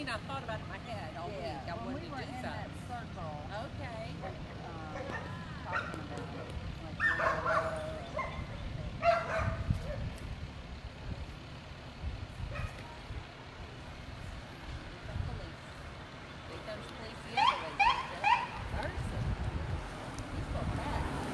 I thought about it in my head all week. I When wanted we to were do in that something. circle, Okay. talking about like where Here come police. Here comes police the other way, sister. Mercy. He's so fast.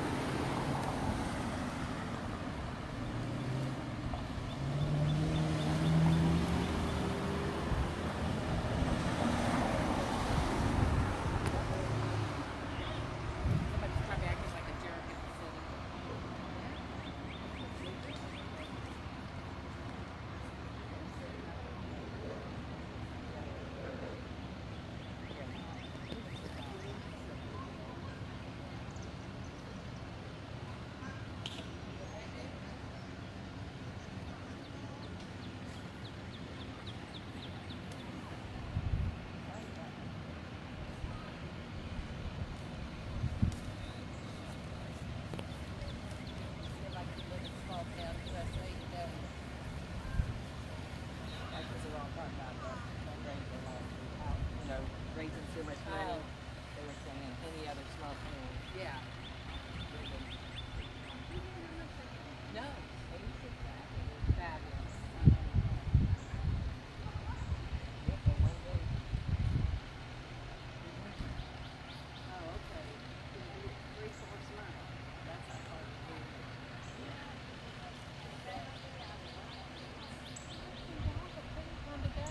Somebody's probably acting like a jerk in the city. Feel like you live in small town USA, you don't. like because they're all talking about that rate they lost out, raising so much money. Oh, They were saying any other small town. yeah. No. Fabulous. Yep, in one day. Oh, okay. Resource money. That's not hard to do. Y'all have plenty of time to go.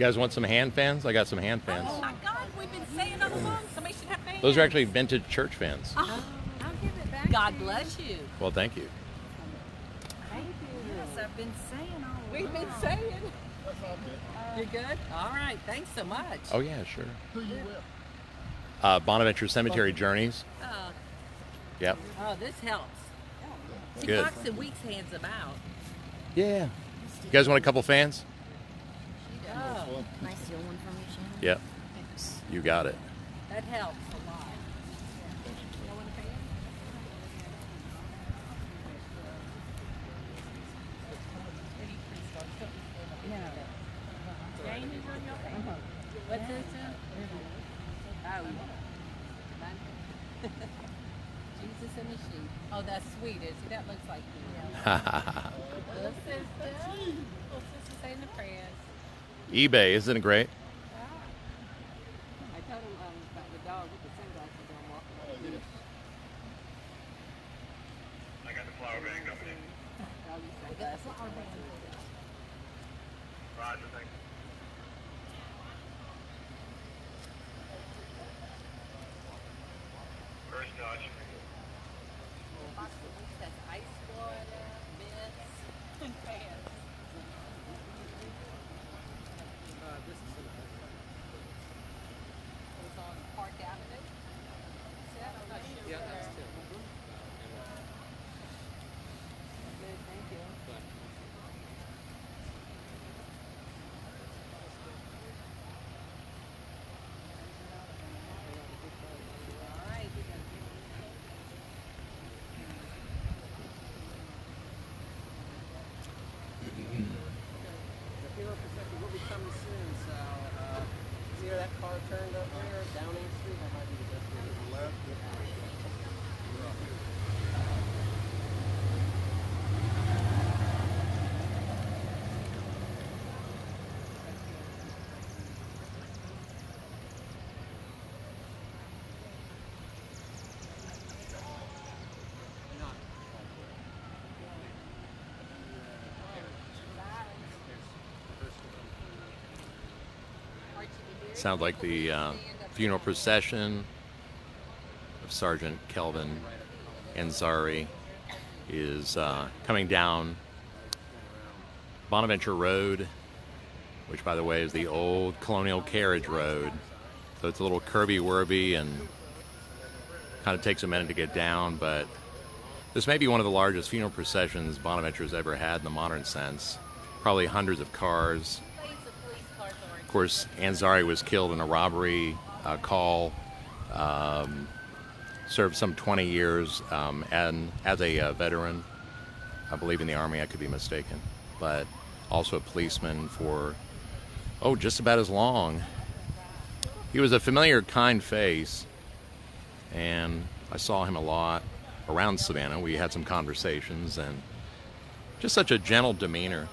guys want some hand fans? I got some hand fans. Oh my God, we've been saying all along, somebody should have fans. Those are actually vintage church fans. Oh, I'll give it back. God bless you. Well, thank you. Thank you. Yes, I've been saying all along. We've been saying. You're good? All right, thanks so much. Oh, yeah, sure. Who you with? Bonaventure Cemetery Journeys. Oh, Yep. oh, this helps. See, Good. Fox and Weeks hands them out. Yeah. You guys want a couple fans? Oh, Can I steal one from you, Shannon? Yep. Thanks. You got it. that helps a lot. No one a fan? Jane is on your fan? What's this? Oh. Jesus and the sheep. Oh, that's sweet, isn't it? That looks like you. Little sister. Little sister saying the prayers. eBay, isn't it great? I told him about the dog with the sunglasses on walking over. I got the flower bag coming in. Doggy sunglasses. Roger, thank you. First touch. That's ice water, mints, and pants. It was on Park Avenue. See, I'm not sure. Yeah, that's too. Good, thank you. All right. The funeral procession will be coming soon, so see where that car turned up there, Downing Street? That might be the best way to the left. Sounds like the funeral procession of Sergeant Kelvin Ansari is coming down Bonaventure Road, which, by the way, is the old colonial carriage road. So it's a little curvy-wurvy and kind of takes a minute to get down, but this may be one of the largest funeral processions Bonaventure's ever had in the modern sense. Probably hundreds of cars. Of course, Ansari was killed in a robbery call, served some 20 years and as a veteran, I believe in the Army, I could be mistaken, but also a policeman for, just about as long. He was a familiar, kind face, and I saw him a lot around Savannah. We had some conversations, and just such a gentle demeanor,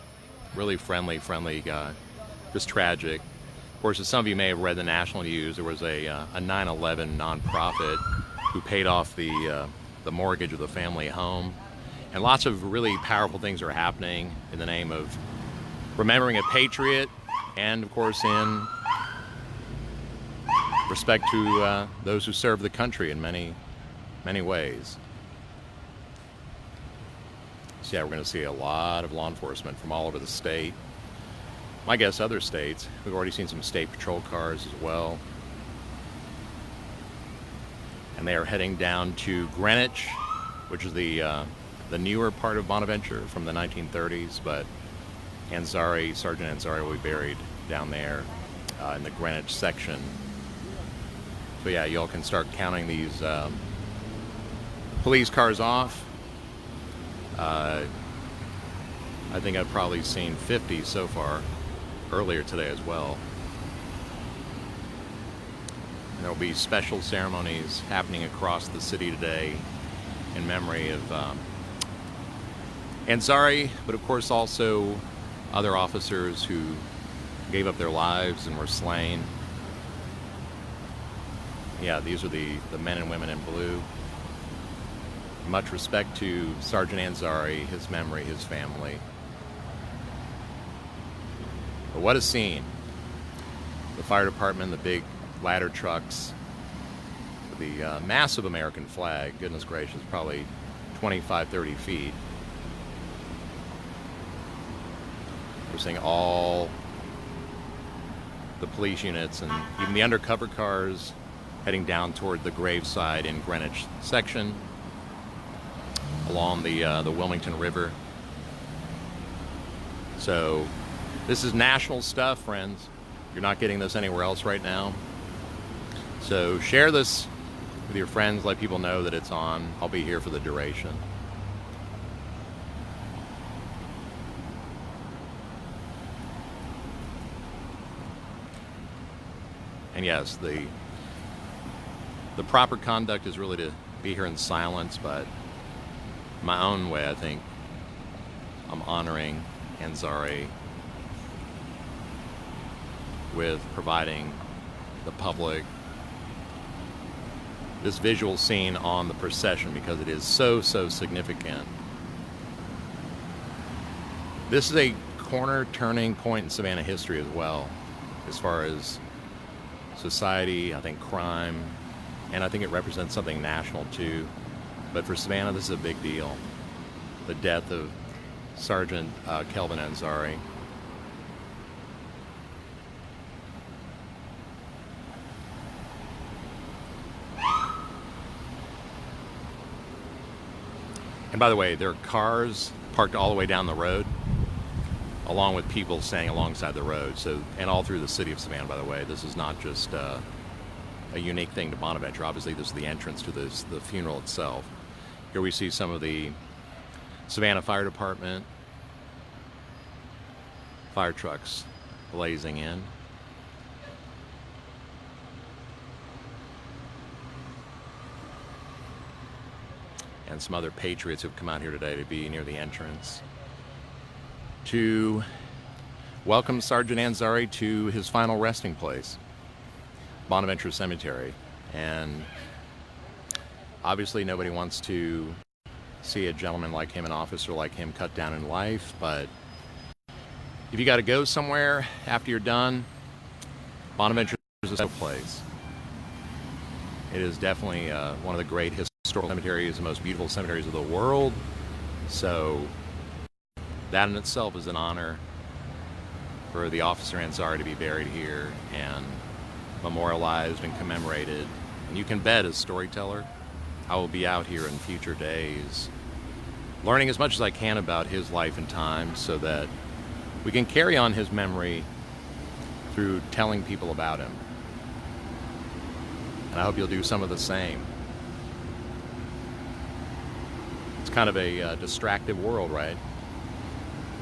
really friendly guy. Just tragic. Of course, as some of you may have read the national news, there was a 9/11 nonprofit who paid off the mortgage of the family home, and lots of really powerful things are happening in the name of remembering a patriot, and of course in respect to those who serve the country in many ways. So yeah, we're going to see a lot of law enforcement from all over the state. My guess other states. We've already seen some state patrol cars as well. And they are heading down to Greenwich, which is the newer part of Bonaventure from the 1930s, but Sergeant Ansari will be buried down there in the Greenwich section. So yeah, y'all can start counting these police cars off. I think I've probably seen 50 so far, earlier today as well. And there will be special ceremonies happening across the city today in memory of Ansari, but of course also other officers who gave up their lives and were slain. Yeah, these are the men and women in blue. Much respect to Sergeant Ansari, his memory, his family. But what a scene. the fire department, the big ladder trucks, the massive American flag, goodness gracious, probably 25, 30 feet. We're seeing all the police units and even the undercover cars heading down toward the graveside in Greenwich section along the Wilmington River. So this is national stuff, friends. You're not getting this anywhere else right now. So share this with your friends, let people know that it's on. I'll be here for the duration. And yes, the proper conduct is really to be here in silence, but my own way, I think I'm honoring Ansari with providing the public this visual scene on the procession because it is so significant. This is a corner turning point in Savannah history as well, as far as society, I think crime, and I think it represents something national too. But for Savannah, this is a big deal. The death of Sergeant Kelvin Ansari. And by the way, there are cars parked all the way down the road, along with people standing alongside the road. So, and all through the city of Savannah, by the way. This is not just a unique thing to Bonaventure. Obviously, this is the entrance to the funeral itself. Here we see some of the Savannah Fire Department fire trucks blazing in. And some other patriots who've come out here today to be near the entrance to welcome Sergeant Ansari to his final resting place, Bonaventure Cemetery. And obviously nobody wants to see a gentleman like him, an officer like him, cut down in life, but if you got to go somewhere after you're done, Bonaventure is a special place. It is definitely one of the great historical cemeteries, the most beautiful cemeteries of the world. So that in itself is an honor for the officer Ansari to be buried here and memorialized and commemorated. And you can bet, as storyteller, I will be out here in future days learning as much as I can about his life and times so that we can carry on his memory through telling people about him. And I hope you'll do some of the same. It's kind of a distracted world, right?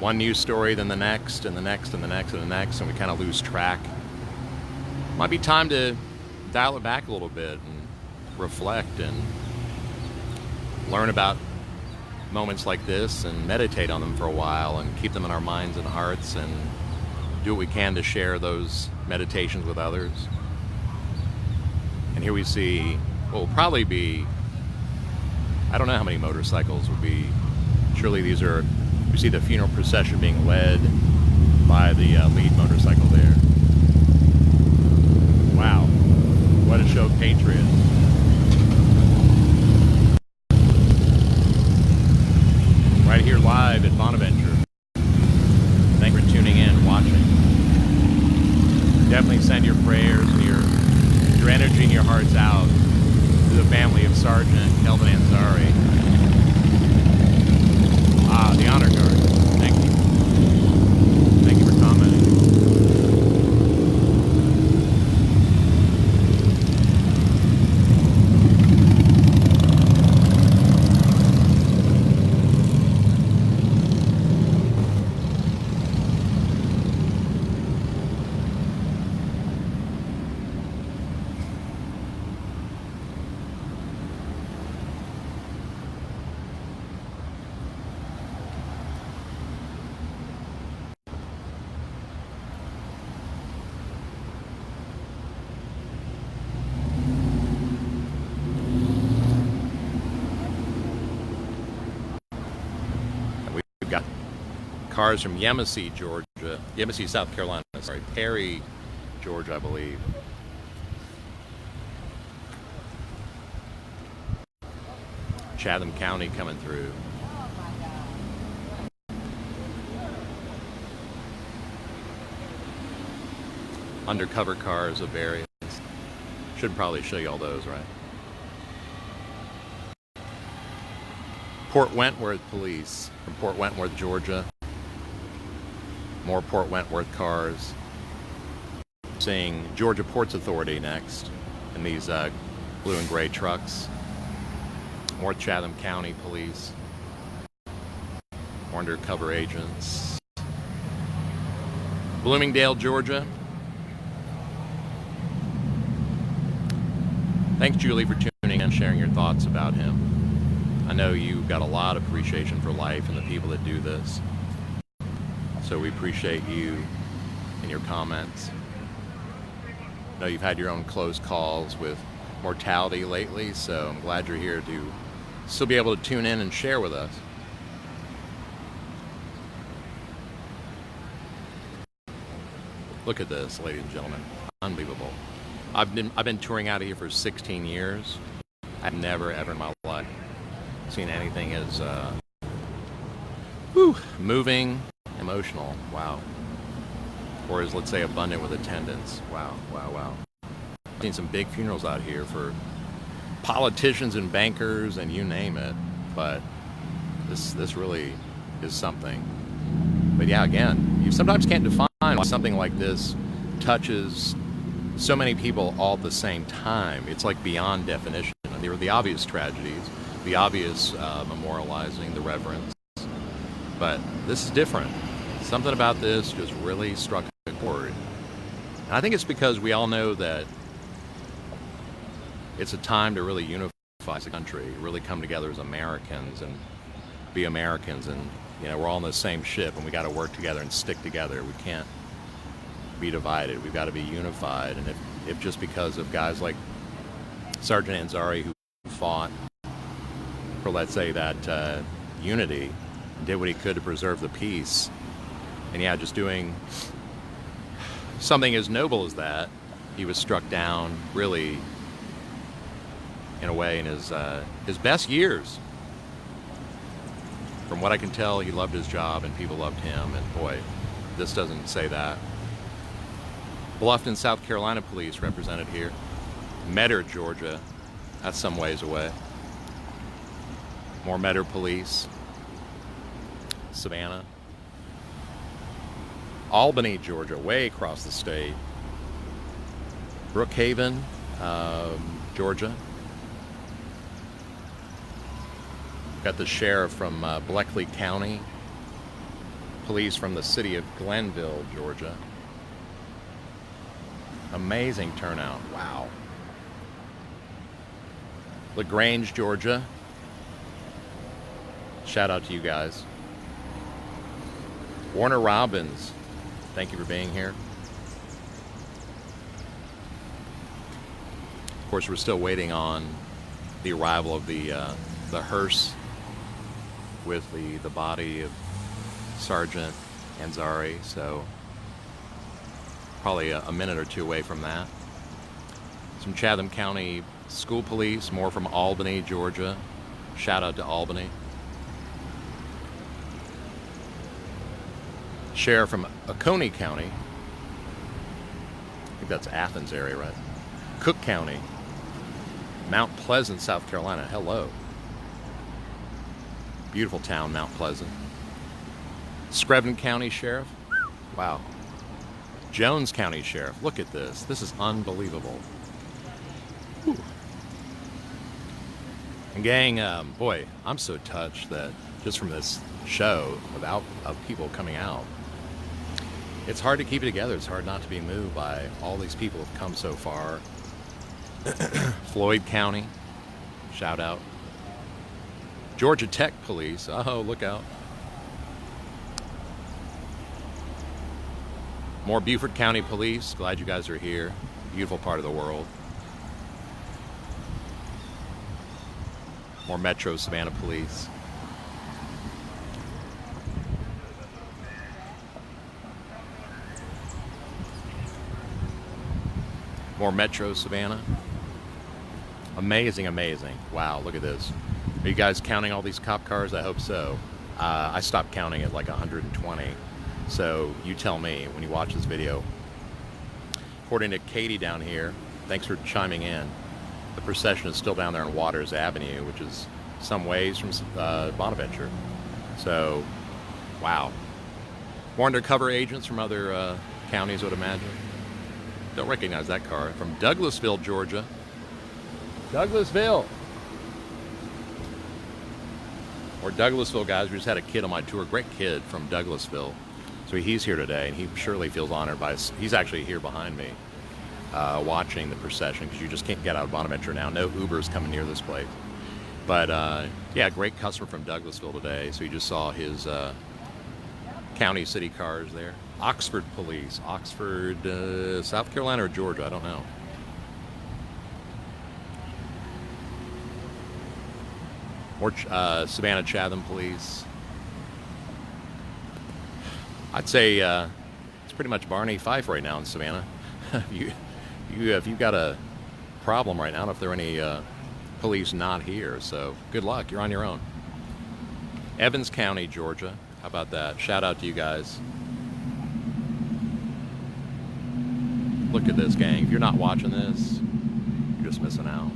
One news story, then the next, and the next, and the next, and the next, and we kind of lose track. Might be time to dial it back a little bit and reflect and learn about moments like this and meditate on them for a while and keep them in our minds and hearts and do what we can to share those meditations with others. And here we see what will probably be, I don't know how many motorcycles will be. Surely these are, we see the funeral procession being led by the lead motorcycle there. Wow, what a show of patriots. Right here live at Bonaventure. Thank you for tuning in and watching. Definitely send your prayers and your energy and your hearts out to the family of Sergeant Kelvin Ansari. The honor guard. Thank you. Thank you for commenting. We've got cars from Yemassee, Georgia, Yemassee, South Carolina, sorry, Perry, Georgia, I believe. Chatham County coming through. Undercover cars of various. Should probably show you all those, right? Port Wentworth police from Port Wentworth, Georgia. More Port Wentworth cars. Seeing Georgia Ports Authority next in these blue and gray trucks. More Chatham County police. More undercover agents. Bloomingdale, Georgia. Thanks, Julie, for tuning in and sharing your thoughts about him. I know you've got a lot of appreciation for life and the people that do this. So we appreciate you and your comments. I know you've had your own close calls with mortality lately, so I'm glad you're here to still be able to tune in and share with us. Look at this, ladies and gentlemen. Unbelievable. I've been touring out of here for 16 years. I've never, ever in my life seen anything as moving, emotional. Wow. Or as, let's say, abundant with attendance. Wow, wow, wow. I've seen some big funerals out here for politicians and bankers and you name it. But this really is something. But yeah, again, you sometimes can't define why something like this touches so many people all at the same time. It's like beyond definition. And there were the obvious tragedies, the obvious memorializing, the reverence. But this is different. Something about this just really struck a chord. And I think it's because we all know that it's a time to really unify as a country, really come together as Americans and be Americans. And, you know, we're all in the same ship and we got to work together and stick together. We can't be divided. We've got to be unified. And if just because of guys like Sergeant Ansari who fought for, let's say, that unity, did what he could to preserve the peace, and yeah, just doing something as noble as that, he was struck down really in a way in his best years. From what I can tell, he loved his job and people loved him, and boy, this doesn't say that. Bluffton, South Carolina police represented here. Metter, Georgia, that's some ways away. More Metter police. Savannah. Albany, Georgia, way across the state. Brookhaven, Georgia. Got the sheriff from Bleckley County. Police from the city of Glenville, Georgia. Amazing turnout. Wow. LaGrange, Georgia. Shout out to you guys. Warner Robins, thank you for being here. Of course, we're still waiting on the arrival of the hearse with the body of Sergeant Ansari, so probably a minute or two away from that. Some Chatham County school police, more from Albany, Georgia. Shout out to Albany. Sheriff from Oconee County. I think that's Athens area, right? Cook County. Mount Pleasant, South Carolina. Hello. Beautiful town, Mount Pleasant. Screven County Sheriff. Wow. Jones County Sheriff. Look at this. This is unbelievable. Whew. And gang, boy, I'm so touched that just from this show of people coming out, it's hard to keep it together. It's hard not to be moved by all these people who've come so far. Floyd County, shout out. Georgia Tech Police, oh, look out. More Beaufort County Police, glad you guys are here. Beautiful part of the world. More Metro Savannah Police. More Metro Savannah. Amazing, amazing. Wow, look at this. Are you guys counting all these cop cars? I hope so. I stopped counting at like 120. So you tell me when you watch this video. According to Katie down here, thanks for chiming in, the procession is still down there on Waters Avenue, which is some ways from Bonaventure. So, wow. More undercover agents from other counties, I would imagine. Don't recognize that car. From Douglasville, Georgia. Douglasville! Or Douglasville, guys. We just had a kid on my tour. Great kid from Douglasville. So he's here today, and he surely feels honored by us. He's actually here behind me watching the procession, because you just can't get out of Bonaventure now. No Ubers coming near this place. But, yeah, great customer from Douglasville today. So you just saw his county city cars there. Oxford Police. Oxford, South Carolina or Georgia, I don't know. Or Savannah Chatham Police. I'd say it's pretty much Barney Fife right now in Savannah. If you've got a problem right now, I don't know if there are any police not here, so good luck. You're on your own. Evans County, Georgia. How about that? Shout out to you guys. Look at this, gang. If you're not watching this, you're just missing out.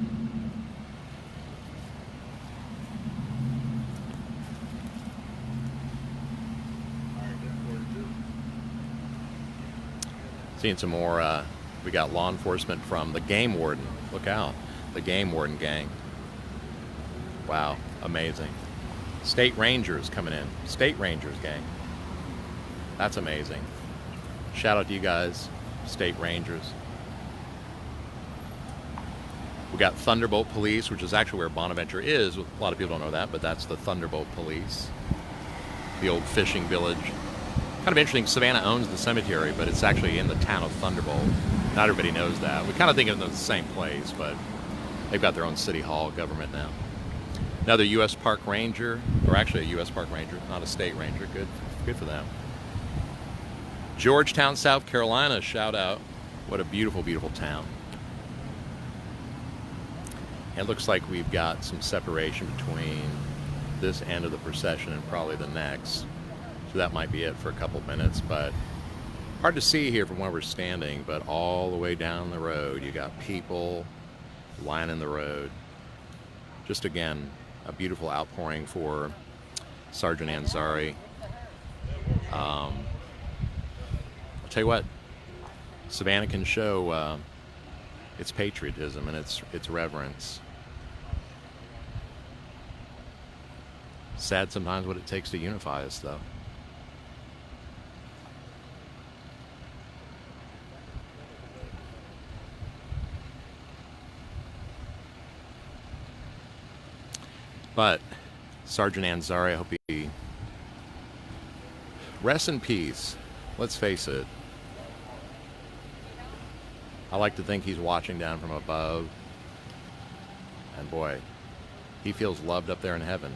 Seeing some more, we got law enforcement from the game warden. Look out, the game warden gang. Wow, amazing. State Rangers coming in. State Rangers gang. That's amazing. Shout out to you guys, State Rangers. We got Thunderbolt Police, which is actually where Bonaventure is. A lot of people don't know that, but that's the Thunderbolt Police. The old fishing village. Kind of interesting, Savannah owns the cemetery, but it's actually in the town of Thunderbolt. Not everybody knows that. We kind of think of them in the same place, but they've got their own city hall government now. Another U.S. Park Ranger, or actually a U.S. Park Ranger, not a state ranger. Good for them. Georgetown, South Carolina, shout out. What a beautiful, beautiful town. It looks like we've got some separation between this end of the procession and probably the next. So that might be it for a couple minutes, but hard to see here from where we're standing, but all the way down the road, you got people lining the road. Just again, a beautiful outpouring for Sergeant Ansari. I'll tell you what, Savannah can show its patriotism and its reverence. Sad sometimes what it takes to unify us, though. But Sergeant Ansari, I hope he rests in peace. Let's face it. I like to think he's watching down from above. And boy, he feels loved up there in heaven.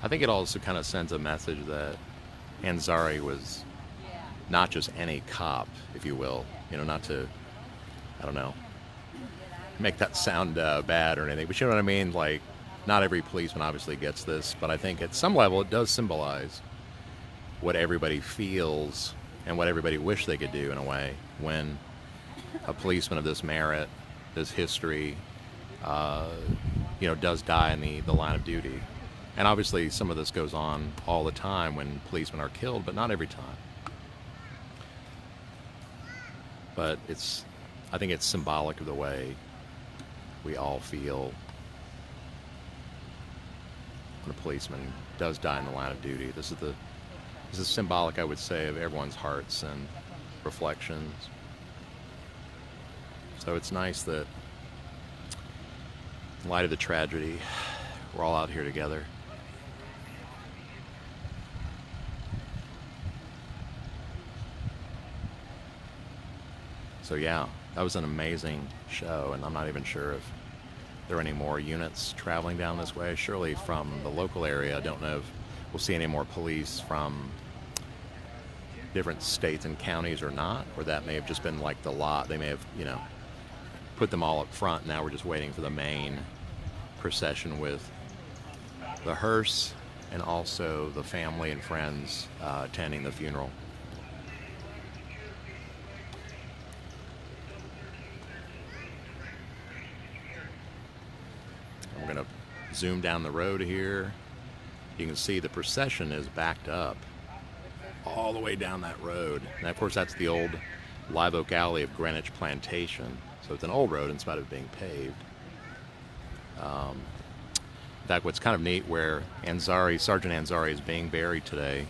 I think it also kind of sends a message that Ansari was not just any cop, if you will. You know, not to, I don't know, make that sound bad or anything. But you know what I mean? Like, not every policeman obviously gets this, but I think at some level it does symbolize what everybody feels and what everybody wish they could do in a way when a policeman of this merit, this history, you know, does die in the line of duty. And obviously some of this goes on all the time when policemen are killed, but not every time. But I think it's symbolic of the way we all feel when a policeman does die in the line of duty. This is symbolic, I would say, of everyone's hearts and reflections. So it's nice that in light of the tragedy, we're all out here together. So yeah, that was an amazing show, and I'm not even sure if there are any more units traveling down this way. Surely from the local area. I don't know if we'll see any more police from different states and counties or not, or that may have just been like the lot. They may have, put them all up front. Now we're just waiting for the main procession with the hearse and also the family and friends attending the funeral. We're going to zoom down the road here. You can see the procession is backed up all the way down that road. And of course, that's the old Live Oak Alley of Greenwich Plantation. So it's an old road in spite of being paved. In fact, what's kind of neat, where Sergeant Ansari is being buried today,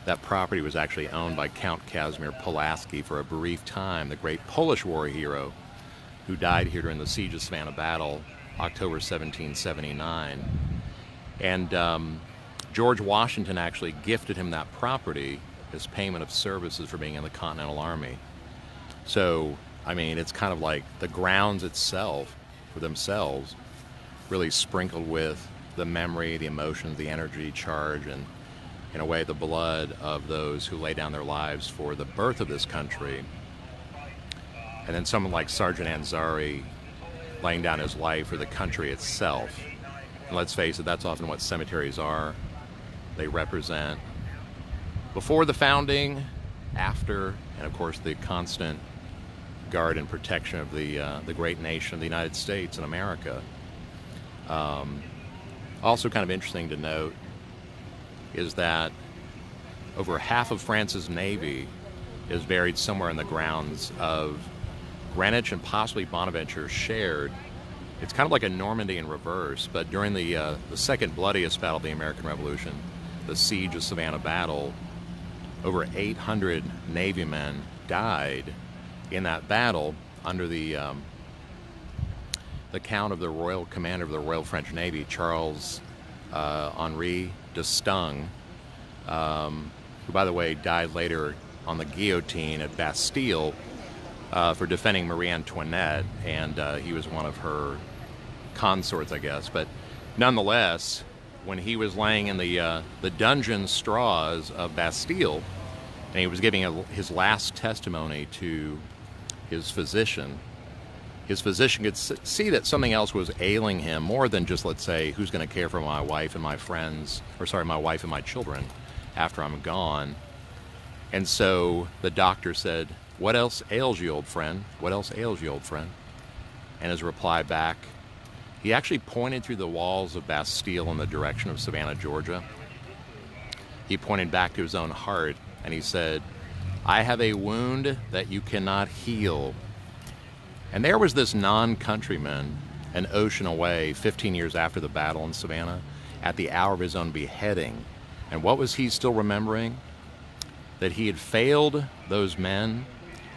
that property was actually owned by Count Casimir Pulaski for a brief time, the great Polish war hero who died here during the Siege of Savannah battle, October 1779. And George Washington actually gifted him that property as payment of services for being in the Continental Army. So, I mean, it's kind of like the grounds itself, for themselves, really sprinkled with the memory, the emotions, the energy, charge, and in a way the blood of those who lay down their lives for the birth of this country. And then someone like Sergeant Ansari laying down his life for the country itself. And let's face it, that's often what cemeteries are. They represent before the founding, after, and of course the constant guard and protection of the great nation of the United States and America. Also kind of interesting to note is that over half of France's Navy is buried somewhere in the grounds of Greenwich, and possibly Bonaventure shared. It's kind of like a Normandy in reverse, but during the second bloodiest battle of the American Revolution, the Siege of Savannah battle, over 800 Navy men died in that battle under the count of the Royal Commander of the Royal French Navy, Charles Henri d'Estaing, who, by the way, died later on the guillotine at Bastille for defending Marie Antoinette, and he was one of her consorts, I guess. But nonetheless, when he was laying in the dungeon straws of Bastille, and he was giving his last testimony to his physician could see that something else was ailing him more than just, let's say, who's going to care for my wife and my friends, my wife and my children after I'm gone. And so the doctor said, "What else ails you, old friend? What else ails you, old friend?" And his reply back, he actually pointed through the walls of Bastille in the direction of Savannah, Georgia. He pointed back to his own heart, and he said, "I have a wound that you cannot heal." And there was this non-countryman an ocean away 15 years after the battle in Savannah at the hour of his own beheading. And what was he still remembering? That he had failed those men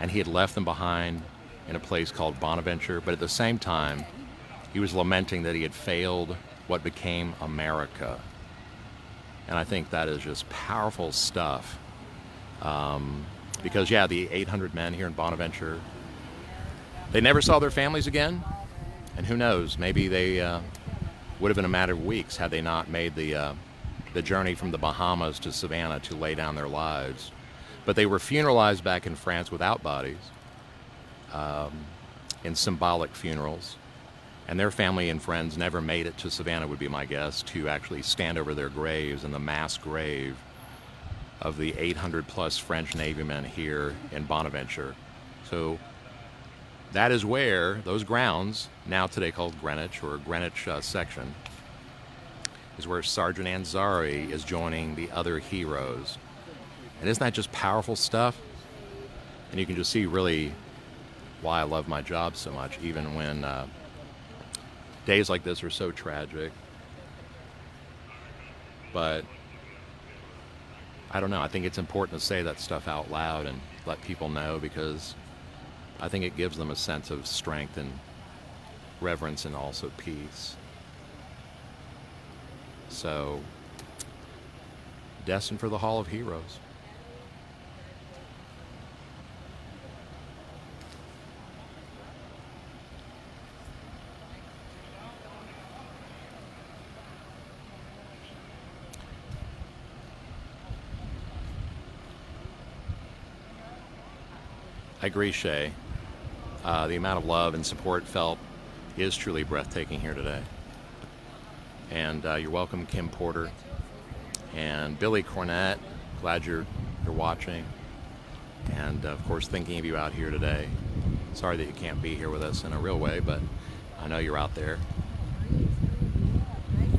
and he had left them behind in a place called Bonaventure, but at the same time, he was lamenting that he had failed what became America. And I think that is just powerful stuff. Because, yeah, the 800 men here in Bonaventure, they never saw their families again. And who knows, maybe they would have been a matter of weeks had they not made the journey from the Bahamas to Savannah to lay down their lives. But they were funeralized back in France without bodies, in symbolic funerals. And their family and friends never made it to Savannah, would be my guess, to actually stand over their graves in the mass grave of the 800 plus French Navy men here in Bonaventure. So that is where those grounds, now today called Greenwich, or Greenwich section, is where Sergeant Ansari is joining the other heroes. And isn't that just powerful stuff? And you can just see really why I love my job so much, even when days like this are so tragic. But I don't know, I think it's important to say that stuff out loud and let people know, because I think it gives them a sense of strength and reverence and also peace. So, destined for the Hall of Heroes. I agree, Shay. The amount of love and support felt is truly breathtaking here today. And you're welcome, Kim Porter. And Billy Cornett, glad you're watching. And, of course, thinking of you out here today. Sorry that you can't be here with us in a real way, but I know you're out there.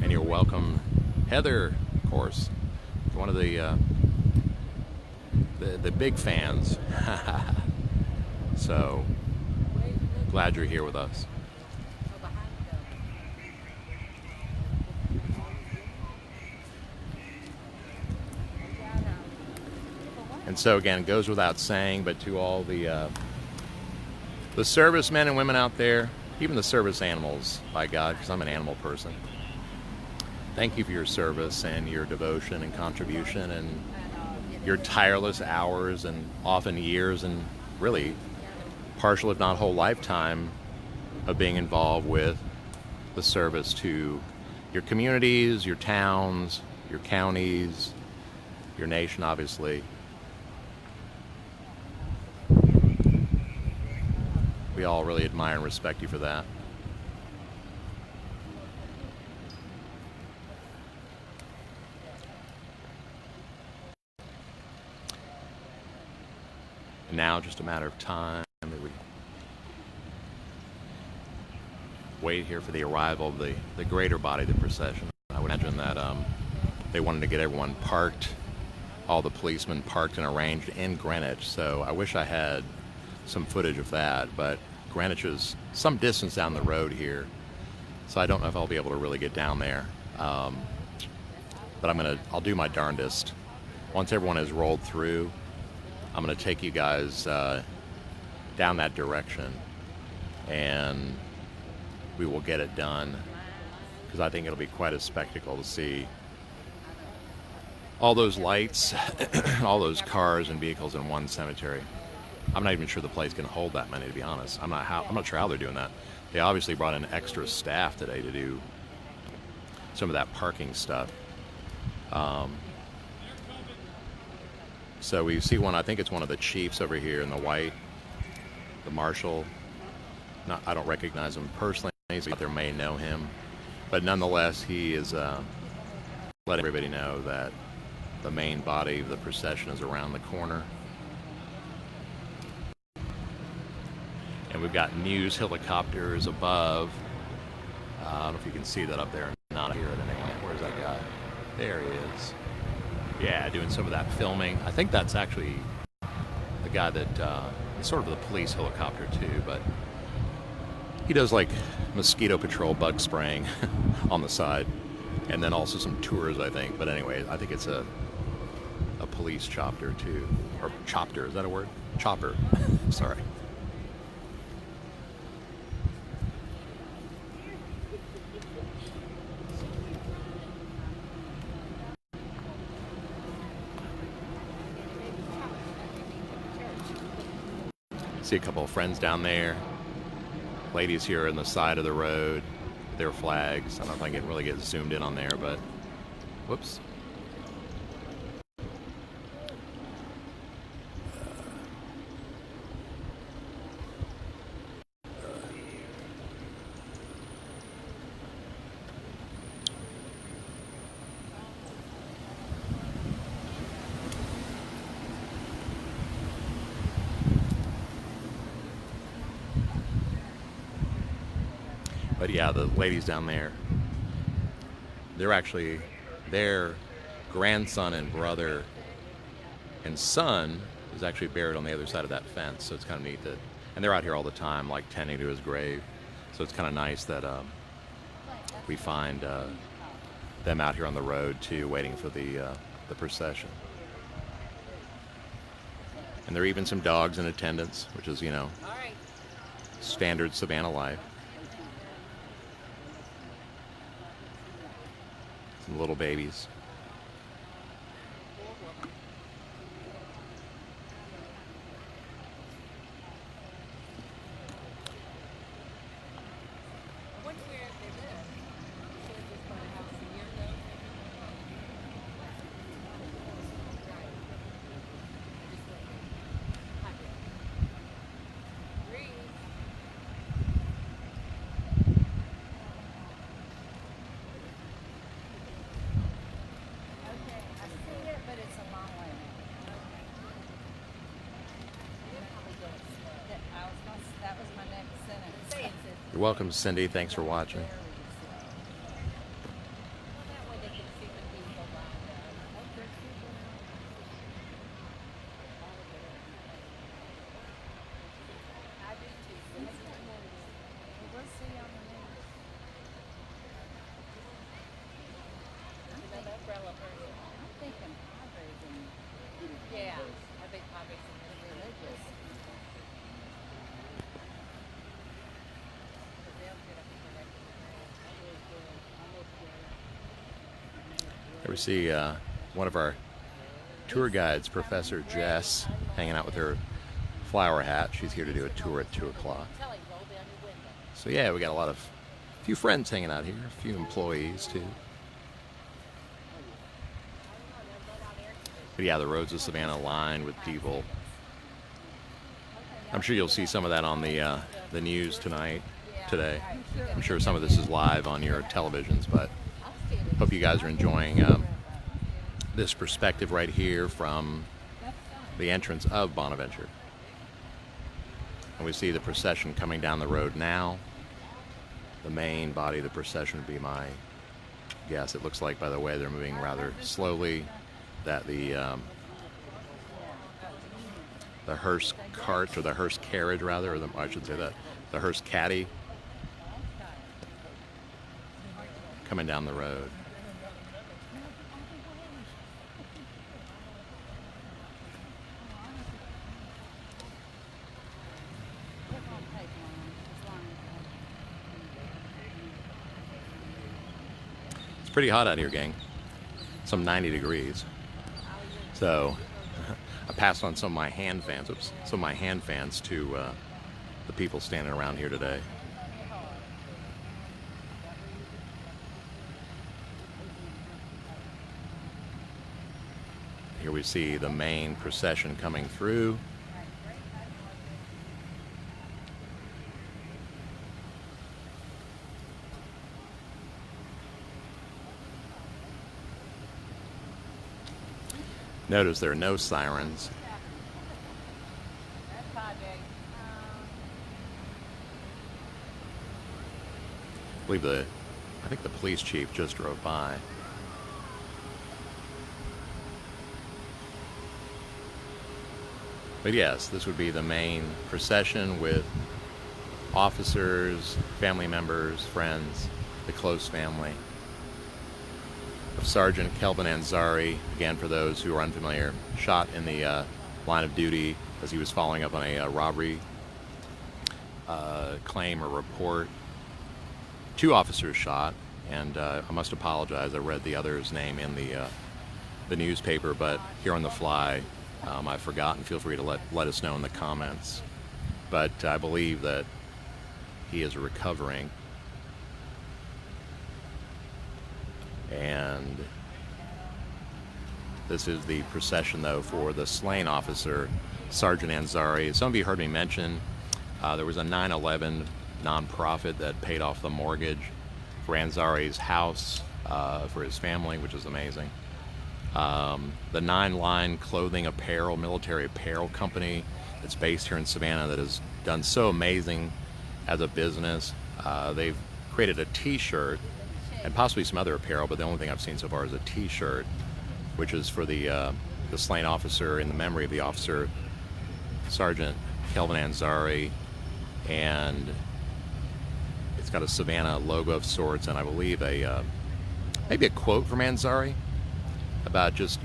And you're welcome, Heather, of course. You're one of the big fans. So, glad you're here with us. And so again, it goes without saying, but to all the servicemen and women out there, even the service animals, by God, because I'm an animal person. Thank you for your service and your devotion and contribution and your tireless hours and often years and really partial, if not whole lifetime of being involved with the service to your communities, your towns, your counties, your nation, obviously. We all really admire and respect you for that. And now, just a matter of time that we wait here for the arrival of the greater body of the procession. I would imagine that they wanted to get everyone parked, all the policemen parked and arranged in Greenwich. So I wish I had some footage of that, but Greenwich is some distance down the road here, so I don't know if I'll be able to really get down there. But I'll do my darndest. Once everyone has rolled through, I'm gonna take you guys down that direction, and we will get it done, because I think it'll be quite a spectacle to see all those lights, all those cars and vehicles in one cemetery. I'm not even sure the place can hold that many, to be honest. I'm not sure how they're doing that. They obviously brought in extra staff today to do some of that parking stuff. So we see one, I think it's one of the chiefs over here in the white, the marshal. I don't recognize him personally. He's out there, may know him. But nonetheless, he is letting everybody know that the main body of the procession is around the corner. And we've got news helicopters above. I don't know if you can see that up there. Not here at an angle. Where's that guy? There he is. Yeah, doing some of that filming. I think that's actually the guy that is sort of the police helicopter too, but he does like mosquito patrol, bug spraying on the side, and then also some tours, I think. But anyway, I think it's a police chopper too, or chopper. Is that a word? Chopper. Sorry. See a couple of friends down there. Ladies here on the side of the road, their flags. I don't know if I can really get zoomed in on there, but whoops. But yeah, the ladies down there, they're actually, their grandson and brother and son is actually buried on the other side of that fence. So it's kind of neat that, and they're out here all the time, like tending to his grave. So it's kind of nice that we find them out here on the road too, waiting for the procession. And there are even some dogs in attendance, which is, you know, standard Savannah life. Some little babies. welcome, Cindy. Thanks for watching. Yeah, I think obviously they're religious. Here we see one of our tour guides, Professor Jess, hanging out with her flower hat. She's here to do a tour at 2 o'clock. So yeah, we got a few friends hanging out here, a few employees too. But yeah, the roads of Savannah lined with people. I'm sure you'll see some of that on the news today. I'm sure some of this is live on your televisions, but hope you guys are enjoying this perspective right here from the entrance of Bonaventure. And we see the procession coming down the road now. The main body of the procession would be my guess. It looks like, by the way, they're moving rather slowly, that the hearse cart, or the hearse carriage rather, or I should say that, the hearse caddy coming down the road. It's pretty hot out here, gang. Some 90 degrees. So I passed on some of my hand fans, to the people standing around here today. Here we see the main procession coming through. Notice there are no sirens. I think the police chief just drove by. But yes, this would be the main procession with officers, family members, friends, the close family of Sergeant Kelvin Ansari. Again, for those who are unfamiliar, shot in the line of duty as he was following up on a robbery claim or report. 2 officers shot, and I must apologize. I read the other's name in the newspaper, but here on the fly, I've forgotten. Feel free to let us know in the comments. But I believe that he is recovering. And this is the procession, though, for the slain officer, Sergeant Ansari. Some of you heard me mention there was a 9/11 nonprofit that paid off the mortgage for Ansari's house for his family, which is amazing. The 9 Line Clothing Apparel, military apparel company that's based here in Savannah, that has done so amazing as a business. They've created a t-shirt and possibly some other apparel, but the only thing I've seen so far is a t-shirt, which is for the slain officer, in the memory of the officer, Sergeant Kelvin Ansari, and it's got a Savannah logo of sorts, and I believe maybe a quote from Ansari about just,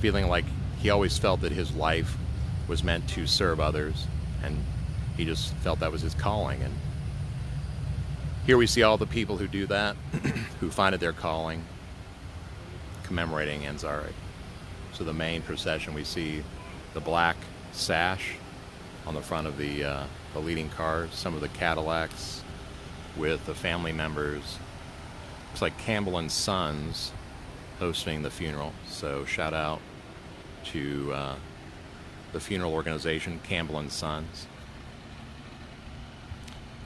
feeling like he always felt that his life was meant to serve others, and he just felt that was his calling. And here we see all the people who do that, who find it their calling, commemorating Ansari. So the main procession, we see the black sash on the front of the leading cars, some of the Cadillacs with the family members. Looks like Campbell and Sons hosting the funeral. So shout out to the funeral organization, Campbell and Sons.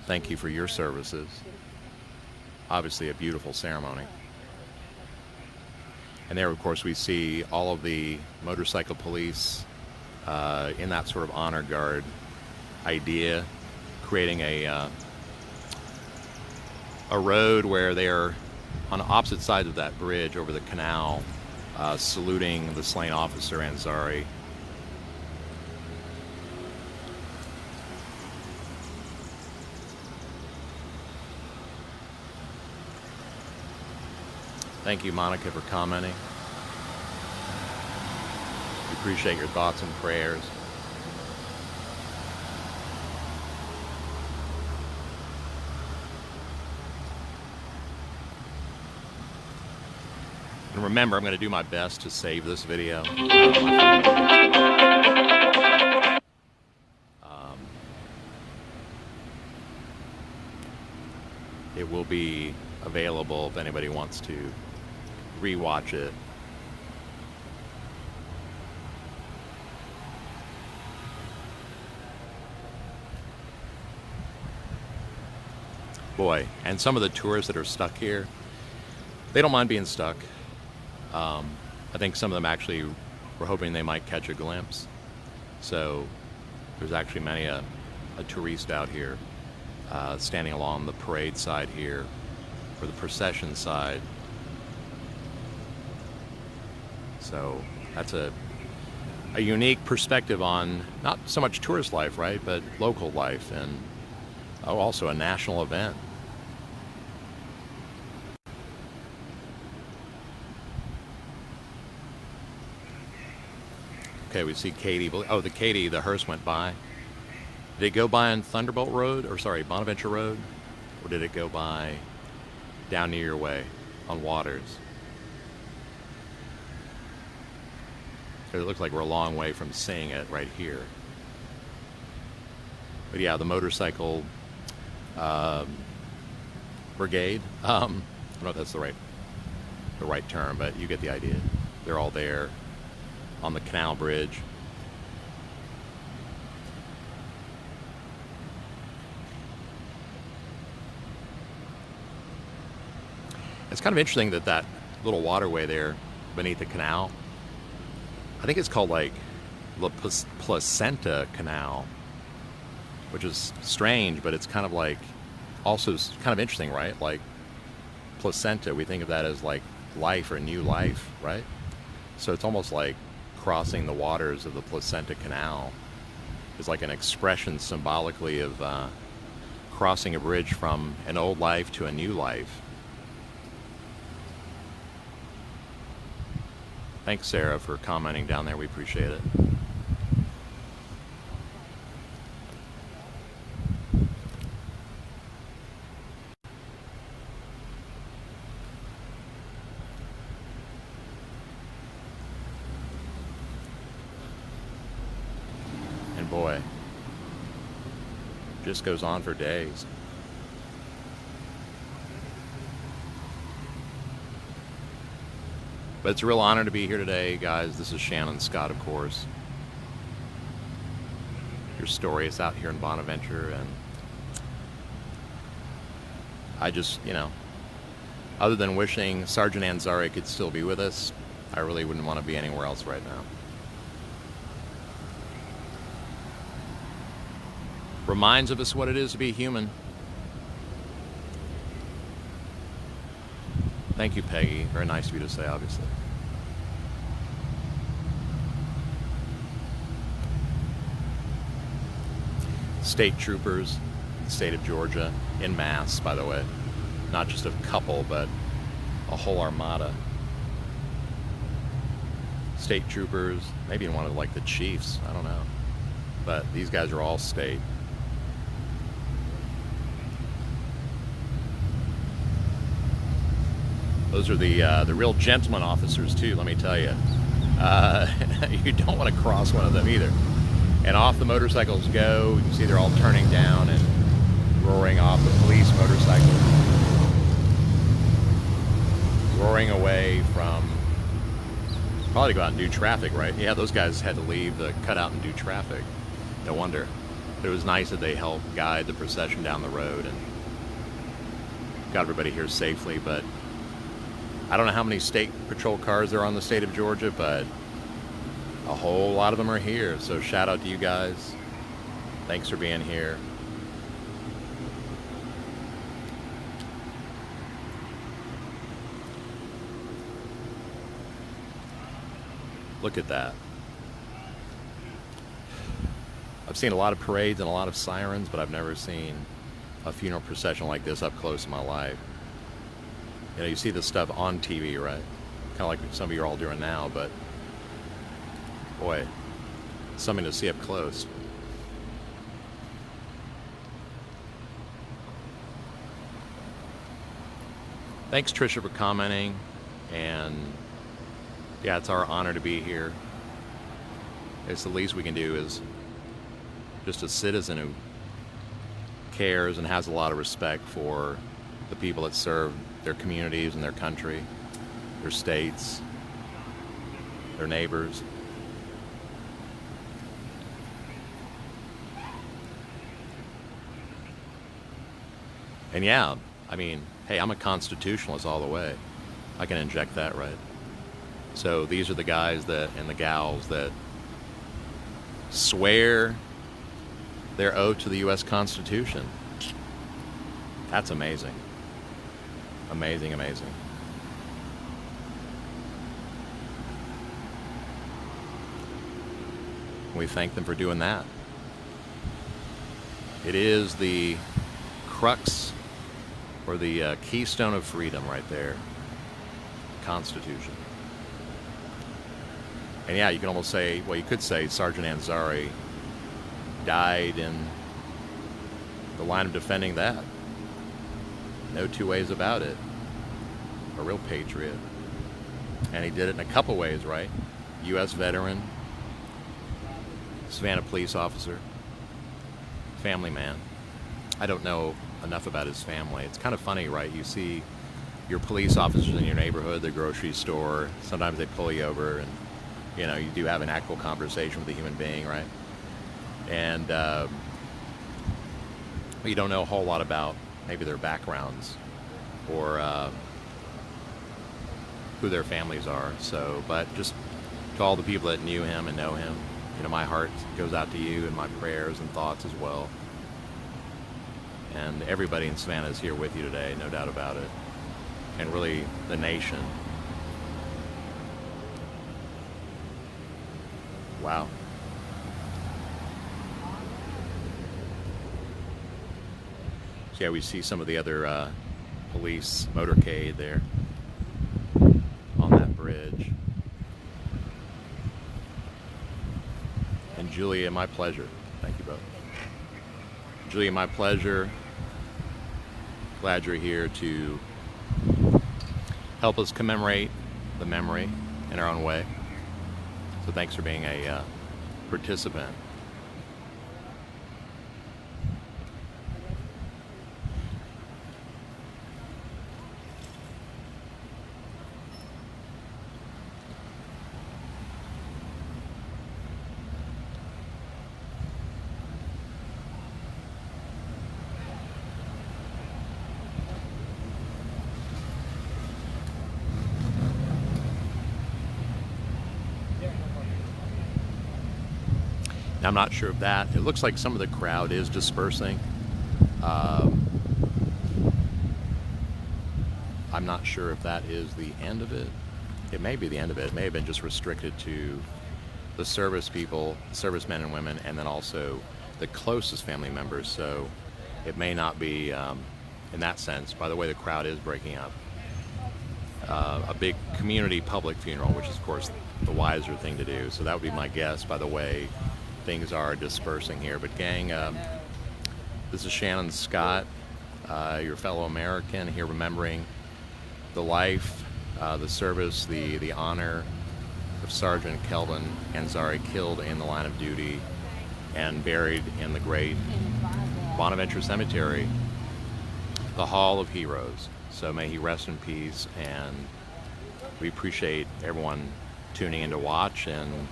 Thank you for your services. Obviously a beautiful ceremony. And there, of course, we see all of the motorcycle police in that sort of honor guard idea, creating a a road where they are on opposite sides of that bridge over the canal, saluting the slain officer Ansari. Thank you, Monica, for commenting. We appreciate your thoughts and prayers. And remember, I'm going to do my best to save this video. It will be available if anybody wants to rewatch it. Boy, and some of the tourists that are stuck here, they don't mind being stuck. I think some of them actually were hoping they might catch a glimpse. So there's actually many a tourist out here standing along the parade side here, or the procession side. So that's a unique perspective on not so much tourist life, right, but local life, and also a national event. Okay, we see Katie. Oh, the hearse went by. Did it go by on Thunderbolt Road, or sorry, Bonaventure Road? Or did it go by down near your way on Waters? It looks like we're a long way from seeing it right here. But yeah, the motorcycle brigade. I don't know if that's the right term, but you get the idea. They're all there on the canal bridge. It's kind of interesting that that little waterway there beneath the canal, I think it's called like La Placenta Canal, which is strange, but it's kind of like also kind of interesting, right? Like placenta, we think of that as like life or new life, right? So it's almost like crossing the waters of the Placenta Canal is like an expression symbolically of crossing a bridge from an old life to a new life. Thanks, Sarah, for commenting down there. We appreciate it. And boy, just goes on for days. But it's a real honor to be here today, guys. This is Shannon Scott, of course. Your story is out here in Bonaventure, and I just, other than wishing Sergeant Ansari could still be with us, I really wouldn't want to be anywhere else right now. Reminds of us what it is to be human. Thank you, Peggy. Very nice of you to say, obviously. State troopers, the state of Georgia, en masse, by the way. Not just a couple, but a whole armada. State troopers, maybe one of like the chiefs, I don't know. But these guys are all state. Those are the real gentleman officers too, let me tell you. You don't want to cross one of them either. And off the motorcycles go. You can see they're all turning down and roaring off the police motorcycles. Roaring away from, probably to go out and do traffic, right? Yeah, those guys had to leave to cut out and do traffic. No wonder. But it was nice that they helped guide the procession down the road and got everybody here safely, but I don't know how many state patrol cars there are on the state of Georgia, but a whole lot of them are here. So shout out to you guys. Thanks for being here. Look at that. I've seen a lot of parades and a lot of sirens, but I've never seen a funeral procession like this up close in my life. You know, you see this stuff on TV, right? Kind of like some of you are all doing now, but boy, something to see up close. Thanks, Trisha, for commenting. And yeah, it's our honor to be here. It's the least we can do is just a citizen who cares and has a lot of respect for the people that serve their communities and their country, their states, their neighbors. And yeah, I mean, hey, I'm a constitutionalist all the way. I can inject that, right? So these are the guys that and the gals that swear their oath to the U.S. Constitution. That's amazing. Amazing, amazing. We thank them for doing that. It is the crux or the keystone of freedom right there. Constitution. And yeah, you can almost say, well, you could say Sergeant Ansari died in the line of defending that. No two ways about it. A real patriot. And he did it in a couple ways, right? U.S. veteran, Savannah police officer, family man. I don't know enough about his family. It's kind of funny, right? You see your police officers in your neighborhood, the grocery store. Sometimes they pull you over and, you know, you do have an actual conversation with a human being, right? And you don't know a whole lot about maybe their backgrounds or who their families are. So, but just to all the people that knew him and know him, you know, my heart goes out to you and my prayers and thoughts as well. And everybody in Savannah is here with you today, no doubt about it. And really, the nation. Wow. So yeah, we see some of the other police motorcade there on that bridge. And Julia, my pleasure. Thank you both. Julia, my pleasure. Glad you're here to help us commemorate the memory in our own way. So thanks for being a participant. I'm not sure of that. It looks like some of the crowd is dispersing. I'm not sure if that is the end of it. It may be the end of it. It may have been just restricted to the service people, servicemen and women, and then also the closest family members. So it may not be, in that sense, by the way the crowd is breaking up, a big community public funeral, which is, of course, the wiser thing to do. So that would be my guess, by the way things are dispersing here. But gang, this is Shannon Scott, your fellow American, here remembering the life, the service, the honor of Sergeant Kelvin Ansari, killed in the line of duty and buried in the great Bonaventure Cemetery, the Hall of Heroes. So may he rest in peace, and we appreciate everyone tuning in to watch, and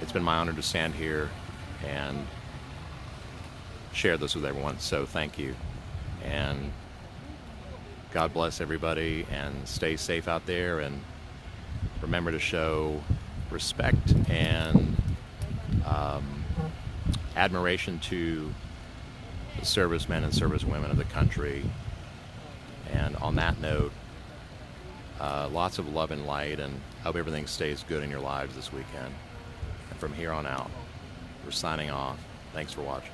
it's been my honor to stand here and share this with everyone. So thank you. And God bless everybody, and stay safe out there, and remember to show respect and admiration to the servicemen and servicewomen of the country. And on that note, Lots of love and light, and hope everything stays good in your lives this weekend. And from here on out, we're signing off. Thanks for watching.